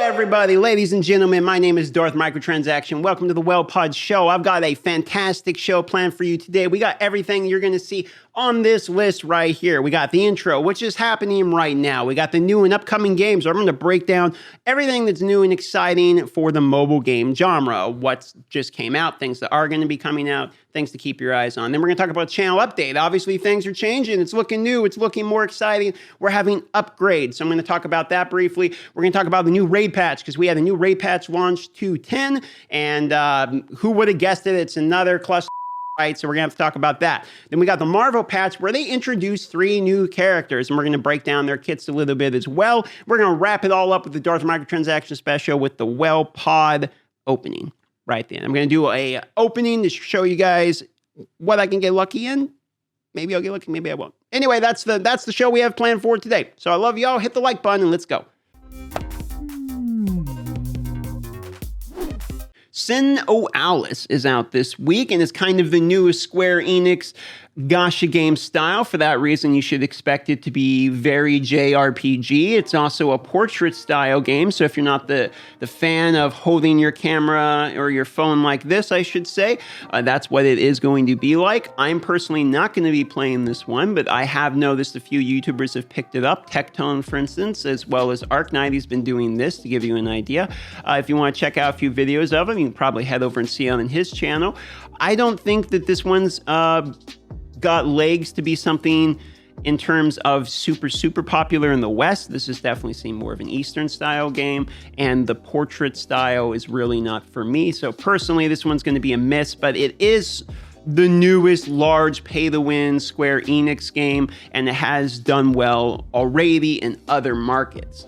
everybody, ladies and gentlemen, my name is Darth Microtransaction. Welcome to the Well Pod Show. I've got a fantastic show planned for you today. We got everything you're going to see on this list right here. We got the intro, which is happening right now. We got the new and upcoming games. I'm going to break down everything that's new and exciting for the mobile game genre. What's just came out, things that are going to be coming out, things to keep your eyes on. Then we're going to talk about channel update. Obviously, things are changing. It's looking new. It's looking more exciting. We're having upgrades. So I'm going to talk about that briefly. We're going to talk about the new raid patch because we had a new raid patch launch 2.10. And who would have guessed it? It's another cluster. Right, so we're going to have to talk about that. Then we got the Marvel patch where they introduced 3 new characters, and we're going to break down their kits a little bit as well. We're going to wrap it all up with the Darth Microtransaction special with the Well Pod opening right then. I'm going to do a opening to show you guys what I can get lucky in. Maybe I'll get lucky, maybe I won't. Anyway, that's the show we have planned for today. So I love y'all. Hit the like button and let's go. Sin O Alice is out this week and is kind of the newest Square Enix gacha game style. For that reason, you should expect it to be very JRPG. It's also a portrait style game, so if you're not the fan of holding your camera or your phone like this, I should say, that's what it is going to be like. I'm personally not going to be playing this one, but I have noticed a few YouTubers have picked it up. Tectone, for instance, as well as Arknight, he's been doing this to give you an idea. If you want to check out a few videos of him, you can probably head over and see him on his channel. I don't think that this one's got legs to be something in terms of super popular in the West. This is definitely seen more of an Eastern style game, and the portrait style is really not for me. So personally, this one's going to be a miss, but it is the newest large pay-to-win Square Enix game, and it has done well already in other markets.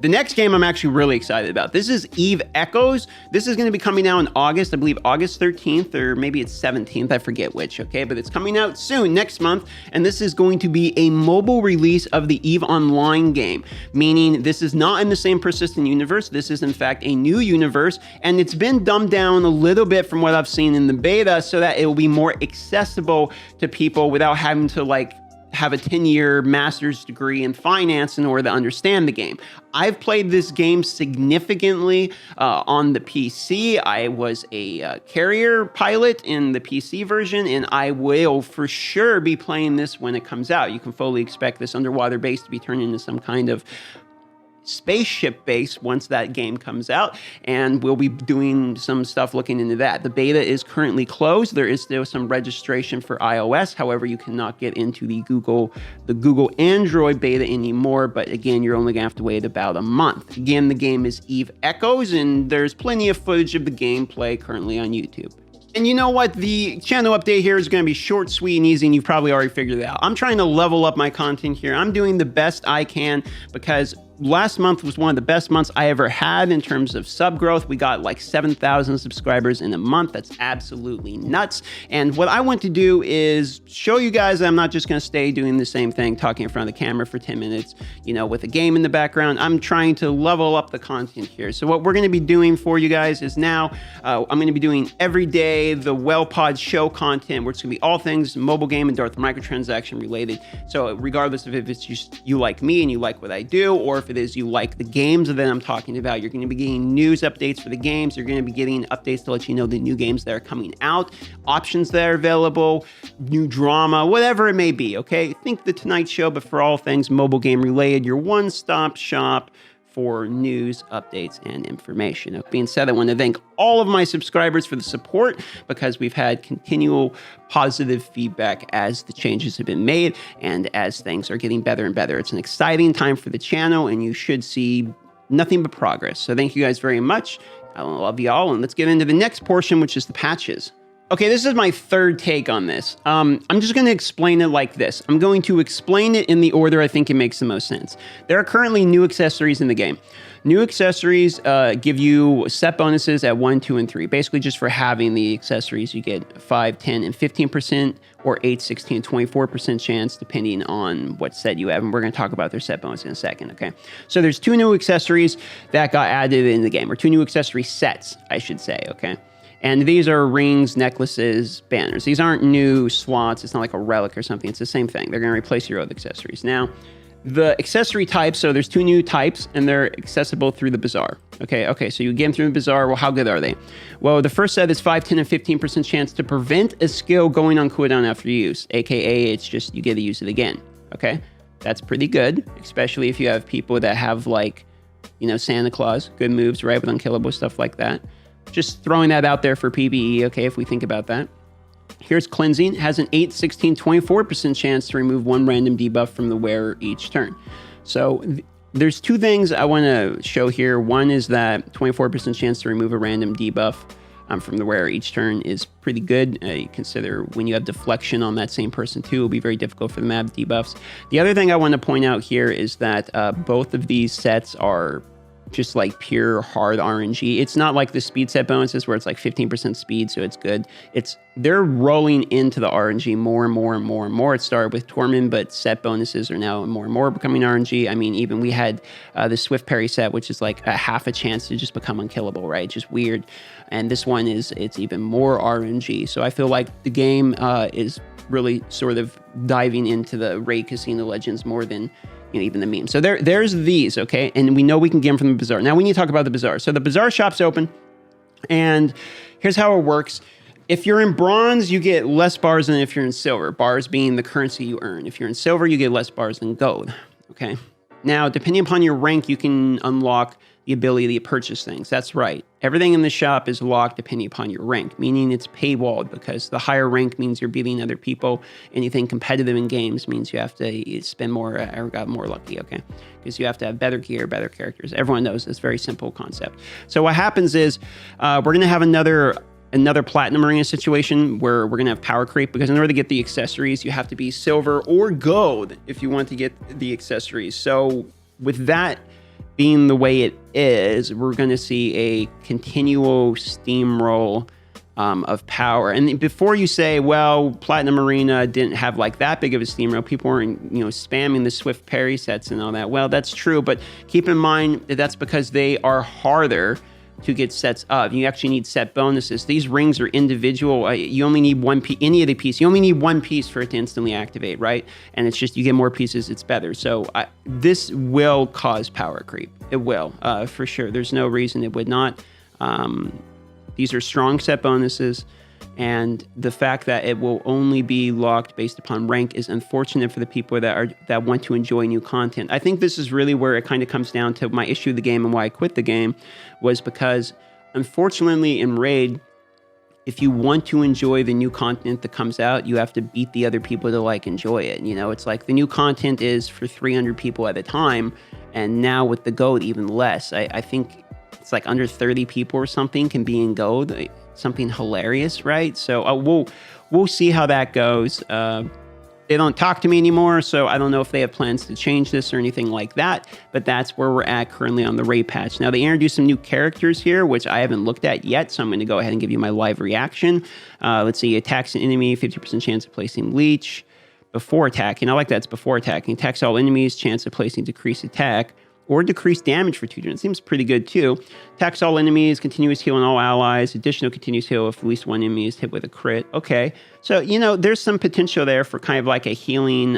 The next game I'm actually really excited about. This is Eve Echoes. This is going to be coming out in August, I believe August 13th, or maybe it's 17th, I forget which, okay? But it's coming out soon, next month, and this is going to be a mobile release of the Eve Online game, meaning this is not in the same persistent universe. This is, in fact, a new universe, and it's been dumbed down a little bit from what I've seen in the beta so that it will be more accessible to people without having to, have a 10-year master's degree in finance in order to understand the game. I've played this game significantly on the PC. I was a carrier pilot in the PC version, and I will for sure be playing this when it comes out. You can fully expect this underwater base to be turned into some kind of spaceship base once that game comes out, and we'll be doing some stuff looking into that. The beta is currently closed. There is still some registration for iOS. However, you cannot get into the Google Android beta anymore, but again, you're only gonna have to wait about a month. Again, the game is Eve Echoes, and there's plenty of footage of the gameplay currently on YouTube. And you know what? The channel update here is going to be short, sweet, and easy, and you've probably already figured it out. I'm trying to level up my content here. I'm doing the best I can because last month was one of the best months I ever had in terms of sub growth. We got like 7,000 subscribers in a month. That's absolutely nuts. And what I want to do is show you guys that I'm not just going to stay doing the same thing, talking in front of the camera for 10 minutes, with a game in the background. I'm trying to level up the content here. So what we're going to be doing for you guys is now I'm going to be doing every day the Well Pod show content, where it's going to be all things mobile game and Darth Microtransaction related. So regardless of if it's just you like me and you like what I do, or if it is you like the games that I'm talking about, you're going to be getting news updates for the games. You're going to be getting updates to let you know the new games that are coming out, options that are available, new drama, whatever it may be, okay? Think The Tonight Show, but for all things mobile game related, your one-stop shop for news, updates, and information. That being said, I want to thank all of my subscribers for the support because we've had continual positive feedback as the changes have been made and as things are getting better and better. It's an exciting time for the channel, and you should see nothing but progress. So thank you guys very much. I love y'all, and let's get into the next portion, which is the patches. Okay, this is my third take on this. I'm just going to explain it like this. I'm going to explain it in the order I think it makes the most sense. There are currently new accessories in the game. New accessories give you set bonuses at 1, 2, and 3. Basically, just for having the accessories, you get 5, 10, and 15%, or 8, 16, 24% chance, depending on what set you have. And we're going to talk about their set bonus in a second, okay? So there's 2 new accessories that got added in the game, or 2 new accessory sets, I should say, okay? And these are rings, necklaces, banners. These aren't new slots. It's not like a relic or something. It's the same thing. They're going to replace your old accessories. Now, The accessory types, so there's 2 new types, and they're accessible through the Bazaar. Okay, so you get them through the Bazaar. Well, how good are they? Well, the first set is 5, 10, and 15% chance to prevent a skill going on cooldown after use, aka it's just you get to use it again. Okay, that's pretty good, especially if you have people that have like, Santa Claus, good moves, right, with unkillable stuff like that. Just throwing that out there for PvE, okay, if we think about that. Here's Cleansing. Has an 8, 16, 24% chance to remove 1 random debuff from the wearer each turn. So there's 2 things I want to show here. One is that 24% chance to remove a random debuff from the wearer each turn is pretty good. You consider when you have deflection on that same person too, it'll be very difficult for them to have debuffs. The other thing I want to point out here is that both of these sets are just like pure hard RNG. It's not like the speed set bonuses where it's like 15% speed, so it's good. They're rolling into the RNG more and more and more and more. It started with Tormund, but set bonuses are now more and more becoming RNG. I mean, even we had the Swift Parry set, which is like a half a chance to just become unkillable, right? Just weird. And this one it's even more RNG. So I feel like the game is really sort of diving into the Raid Casino Legends more than even the meme. So there's these, okay? And we know we can get them from the Bazaar. Now we need to talk about the Bazaar. So the Bazaar shop's open, and here's how it works. If you're in bronze, you get less bars than if you're in silver, bars being the currency you earn. If you're in silver, you get less bars than gold, okay? Now, depending upon your rank, you can unlock the ability to purchase things. That's right. Everything in the shop is locked depending upon your rank, meaning it's paywalled, because the higher rank means you're beating other people. Anything competitive in games means you have to spend more, or got more lucky, okay? Because you have to have better gear, better characters. Everyone knows this very simple concept. So what happens is we're going to have another platinum arena situation where we're going to have power creep, because in order to get the accessories, you have to be silver or gold if you want to get the accessories. So with that being the way it is, we're going to see a continual steamroll of power. And before you say, well, Platinum Arena didn't have like that big of a steamroll, people weren't spamming the Swift Parry sets and all that. Well, that's true, but keep in mind that that's because they are harder to get sets up. You actually need set bonuses. These rings are individual. You only need one piece, any of the piece. You only need one piece for it to instantly activate, right? And it's just, you get more pieces, it's better. So this will cause power creep. It will, for sure. There's no reason it would not. These are strong set bonuses, and the fact that it will only be locked based upon rank is unfortunate for the people that want to enjoy new content. I think this is really where it kind of comes down to my issue with the game and why I quit the game, was because unfortunately in Raid, if you want to enjoy the new content that comes out, you have to beat the other people to like enjoy it. It's like the new content is for 300 people at a time, and now with the gold even less. I think it's like under 30 people or something can be in gold. Something hilarious, right? So we'll see how that goes. They don't talk to me anymore, so I don't know if they have plans to change this or anything like that, but that's where we're at currently on the raid patch. Now, they introduced some new characters here, which I haven't looked at yet, so I'm going to go ahead and give you my live reaction. Let's see, attacks an enemy, 50% chance of placing leech. Before attacking, I like that, it's before attacking. Attacks all enemies, chance of placing decreased attack or decreased damage for 2 turns. Seems pretty good too. Attacks all enemies, continuous heal on all allies, additional continuous heal if at least one enemy is hit with a crit. Okay, so there's some potential there for kind of like a healing,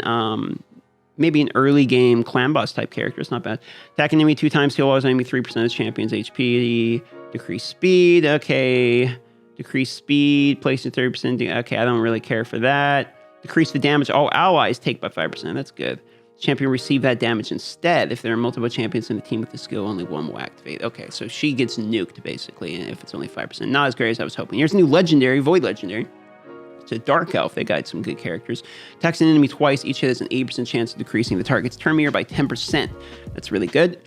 maybe an early game clan boss type character. It's not bad. Attack an enemy 2 times, heal all enemy 3% of the champion's HP. Decrease speed, okay. Decrease speed, placing 30%. Okay, I don't really care for that. Decrease the damage all allies take by 5%. That's good. Champion receive that damage instead. If there are multiple champions in the team with the skill, only one will activate. Okay, so she gets nuked, basically, if it's only 5%. Not as great as I was hoping. Here's a new legendary, Void Legendary. It's a Dark Elf. They got some good characters. Attacks an enemy twice. Each hit has an 80% chance of decreasing the target's turn meter by 10%. That's really good.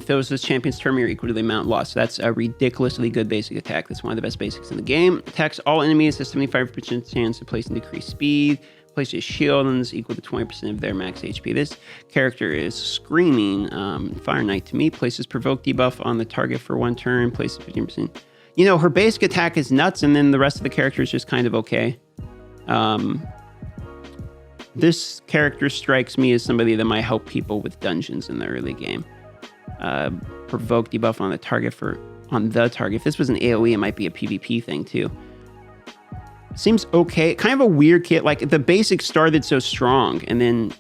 Fills this champion's turn meter equal to the amount lost. So that's a ridiculously good basic attack. That's one of the best basics in the game. Attacks all enemies, has 75% chance of placing decreased speed. Places shield and is equal to 20% of their max HP. This character is screaming Fire Knight to me. Places provoke debuff on the target for 1 turn. Places 15%. Her basic attack is nuts, and then the rest of the character is just kind of okay. This character strikes me as somebody that might help people with dungeons in the early game. Provoke debuff on the target If this was an AoE, it might be a PvP thing too. Seems okay. Kind of a weird kit. Like the basics started so strong, and then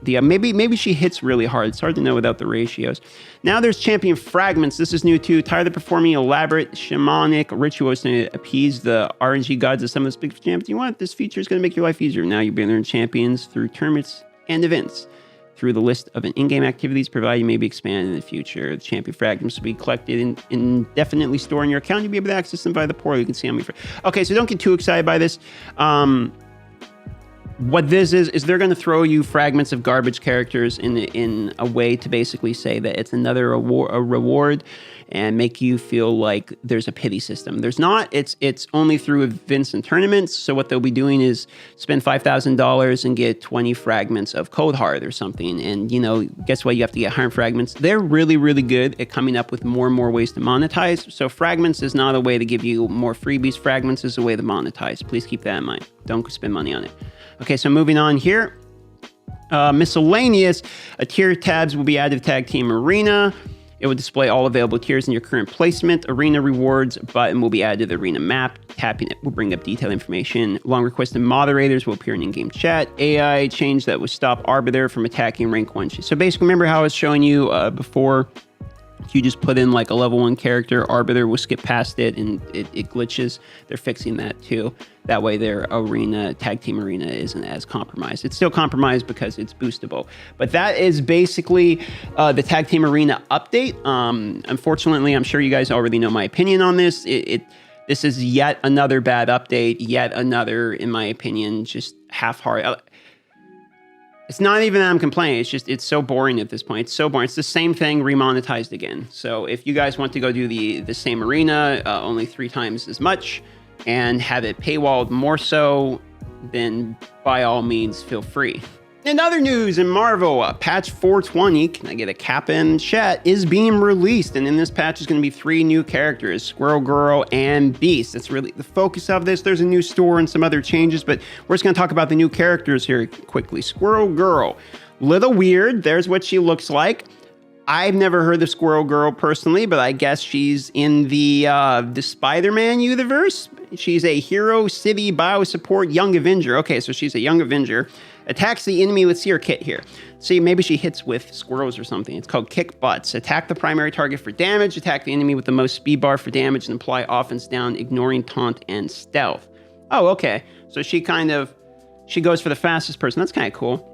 maybe she hits really hard. It's hard to know without the ratios. Now there's champion Fragments. This is new too. Tired of performing elaborate shamanic rituals to appease the RNG gods of some of the big champions you want. This feature is going to make your life easier. Now you'll be able to earn champions through tournaments and events. Through the list of in-game activities provided, you may be expanded in the future. The champion fragments will be collected and indefinitely stored in your account. You'll be able to access them via the portal. You can see how many. Okay, so don't get too excited by this. What this is they're going to throw you fragments of garbage characters in a way to basically say that it's another reward and make you feel like there's a pity system. There's not. It's only through events and tournaments. So what they'll be doing is spend $5,000 and get 20 fragments of Cold Heart or something. And, you know, guess what? You have to get 100 fragments. They're really, really good at coming up with more and more ways to monetize. So fragments is not a way to give you more freebies. Fragments is a way to monetize. Please keep that in mind. Don't spend money on it. Okay, so moving on here. Miscellaneous. Tier tabs will be added to Tag Team Arena. It will display all available tiers in your current placement. Arena rewards button will be added to the arena map. Tapping it will bring up detailed information. Long requested moderators will appear in in-game chat. AI change that will stop Arbiter from attacking rank 1. So basically, remember how I was showing you before? You just put in like a level 1 character, Arbiter will skip past it and it glitches. They're fixing that too. That way their arena, tag team arena isn't as compromised. It's still compromised because it's boostable. But that is basically the tag team arena update. Unfortunately, I'm sure you guys already know my opinion on this. This is yet another bad update, yet another, in my opinion, just half-hearted. It's not even that I'm complaining. It's just, it's so boring at this point. It's so boring. It's the same thing remonetized again. So if you guys want to go do the same arena, only 3 times as much, and have it paywalled more so, then by all means, feel free. In other news, in Marvel, patch 420, can I get a cap in chat, is being released. And in this patch is going to be 3 new characters, Squirrel Girl and Beast. That's really the focus of this. There's a new store and some other changes, but we're just going to talk about the new characters here quickly. Squirrel Girl, little weird. There's what she looks like. I've never heard of Squirrel Girl personally, but I guess she's in the Spider-Man universe. She's a Hero City Bio Support Young Avenger. Okay, so she's a Young Avenger. Attacks the enemy. Let's see her kit here. See, maybe she hits with squirrels or something. It's called Kick Butts. Attack the primary target for damage. Attack the enemy with the most speed bar for damage and apply offense down, ignoring taunt and stealth. Oh, okay. So she goes for the fastest person. That's kind of cool.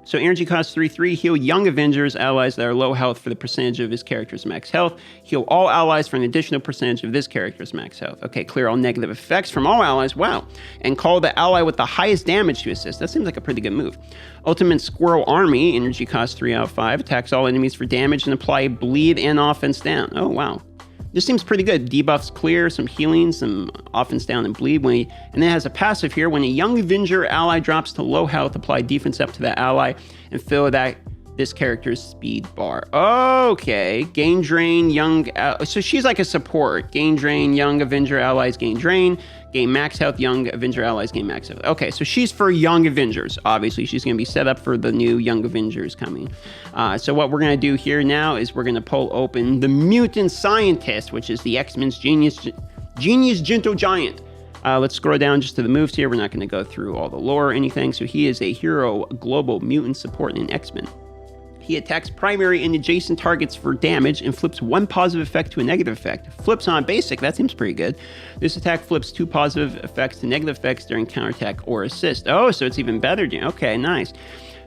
So energy cost 3/3. Heal Young Avengers allies that are low health for the percentage of his character's max health. Heal all allies for an additional percentage of this character's max health. Okay, clear all negative effects from all allies. Wow. And call the ally with the highest damage to assist. That seems like a pretty good move. Ultimate Squirrel Army. Energy cost 3 out of 5. Attacks all enemies for damage and apply bleed and offense down. Oh, wow. This seems pretty good. Debuffs clear, some healing, some offense down and bleed. And then it has a passive here. When a Young Avenger ally drops to low health, apply defense up to that ally and fill this character's speed bar. Okay. Gain drain, so she's like a support. Gain drain, Young Avenger allies gain drain. Gain max health, Young Avenger allies gain max health. Okay, so she's for Young Avengers. Obviously, she's going to be set up for the new Young Avengers coming. So what we're going to do here now is we're going to pull open the Mutant Scientist, which is the X-Men's Genius Gentle Giant. Let's scroll down just to the moves here. We're not going to go through all the lore or anything. So he is a hero, global mutant support in X-Men. He attacks primary and adjacent targets for damage and flips 1 positive effect to a negative effect. Flips on basic, that seems pretty good. This attack flips 2 positive effects to negative effects during counterattack or assist. Oh, so it's even better. Okay, nice.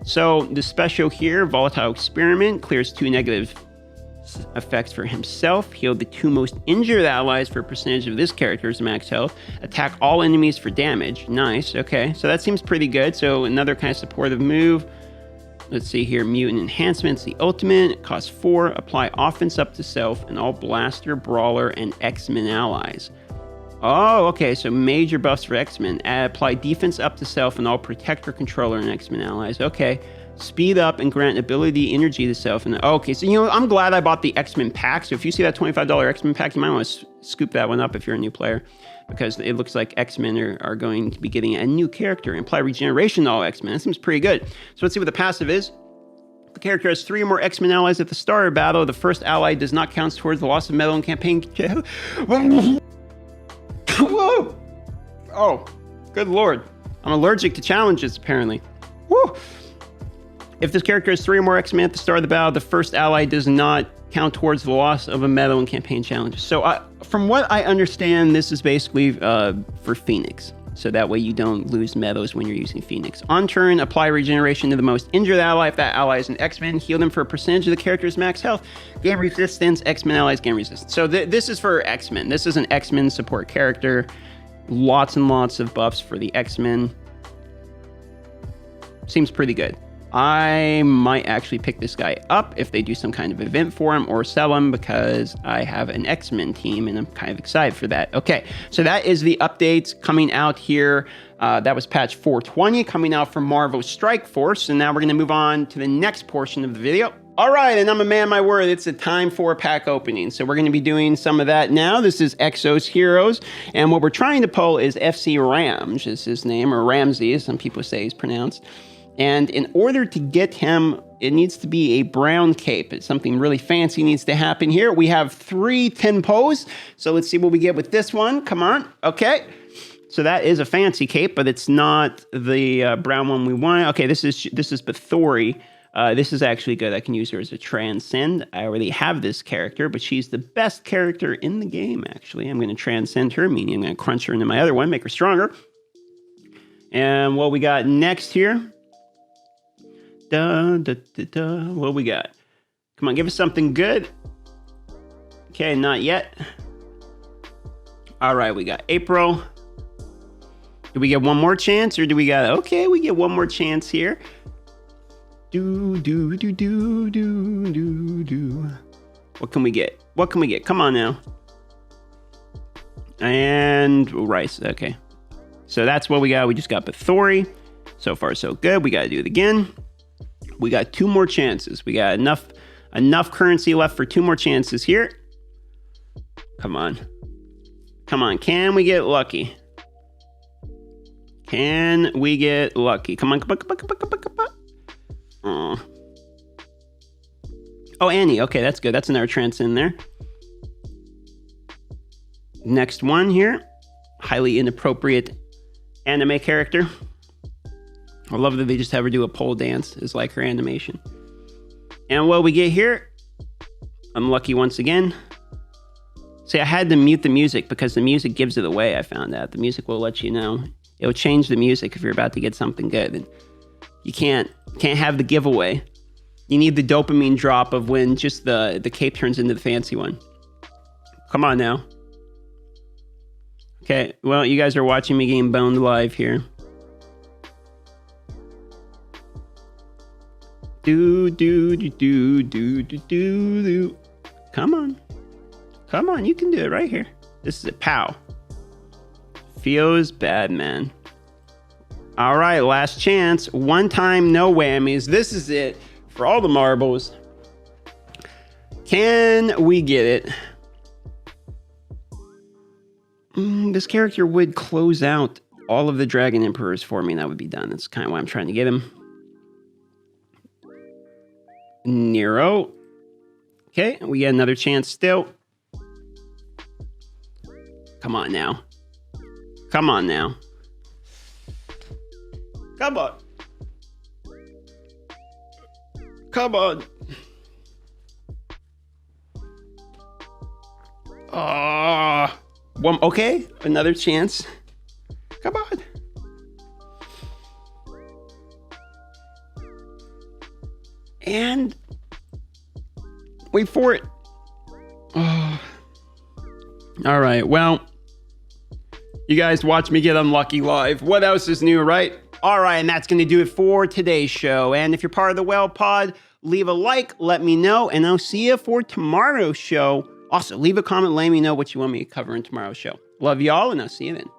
So the special here, Volatile Experiment, clears 2 negative effects for himself. Heal the 2 most injured allies for a percentage of this character's max health. Attack all enemies for damage. Nice, okay. So that seems pretty good. So another kind of supportive move. Let's see here, Mutant Enhancement's the ultimate. It costs 4. Apply offense up to self and all Blaster, Brawler, and X-Men allies. Oh, okay, so major buffs for X-Men. Apply defense up to self and all Protector, Controller, and X-Men allies. Okay. Speed up and grant ability, energy to self. And okay, so I'm glad I bought the X-Men pack. So if you see that $25 X-Men pack, you might want to scoop that one up if you're a new player, because it looks like X-Men are going to be getting a new character. Apply regeneration to all X-Men. That seems pretty good. So let's see what the passive is. The character has 3 or more X-Men allies at the start of battle. The first ally does not count towards the loss of metal in campaign. Whoa! Oh, good lord. I'm allergic to challenges, apparently. Woo! If this character has 3 or more X-Men at the start of the battle, the first ally does not count towards the loss of a medal in campaign challenges. So from what I understand, this is basically for Phoenix. So that way you don't lose medals when you're using Phoenix. On turn, apply regeneration to the most injured ally. If that ally is an X-Men, heal them for a percentage of the character's max health. Gain resistance. X-Men allies gain resistance. So this is for X-Men. This is an X-Men support character. Lots and lots of buffs for the X-Men. Seems pretty good. I might actually pick this guy up if they do some kind of event for him or sell him because I have an X-Men team and I'm kind of excited for that. Okay, so that is the updates coming out here. That was patch 420 coming out from Marvel Strike Force. And now we're going to move on to the next portion of the video. All right, and I'm a man of my word. It's a time for pack opening. So we're going to be doing some of that now. This is Exos Heroes. And what we're trying to pull is FC Rams is his name, or Ramsey, as some people say he's pronounced. And in order to get him, it needs to be a brown cape. It's something really fancy needs to happen here. We have 3 tempos. So let's see what we get with this one. Come on. Okay. So that is a fancy cape, but it's not the brown one we want. Okay, this is Bathory. This is actually good. I can use her as a transcend. I already have this character, but she's the best character in the game, actually. I'm going to transcend her, meaning I'm going to crunch her into my other one, make her stronger. And what we got next here... What we got? Come on, give us something good. Okay, not yet. All right, we got April. Do we get one more chance or do we got... Okay, we get one more chance here. What can we get? What can we get? Come on now. And rice. Okay. So that's what we got. We just got Bathory. So far, so good. We got to do it again. We got 2 more chances. We got enough currency left for 2 more chances here. Come on. Come on. Can we get lucky? Can we get lucky? Come on. Come on. Come on. Come on. Come on. Come on. Oh, Annie. Okay, that's good. That's another transcend there. Next one here. Highly inappropriate anime character. I love that they just have her do a pole dance. It's like her animation. And what we get here, I'm lucky once again. See, I had to mute the music because the music gives it away, I found out. The music will let you know. It will change the music if you're about to get something good. And you can't have the giveaway. You need the dopamine drop of when just the cape turns into the fancy one. Come on now. Okay, well, you guys are watching me getting boned live here. Do. Come on. Come on, you can do it right here. This is a pow. Feels bad, man. All right, last chance. One time, no whammies. This is it for all the marbles. Can we get it? This character would close out all of the Dragon Emperors for me, and that would be done. That's kind of why I'm trying to get him. Nero. Okay, we get another chance still. Come on now. Come on now. Come on. Come on. Okay, another chance. Come on. And wait for it. Oh. All right, well, you guys watch me get unlucky live. What else is new, right? All right, and that's going to do it for today's show. And if you're part of the Well Pod, leave a like, let me know, and I'll see you for tomorrow's show. Also, leave a comment, letting me know what you want me to cover in tomorrow's show. Love y'all, and I'll see you then.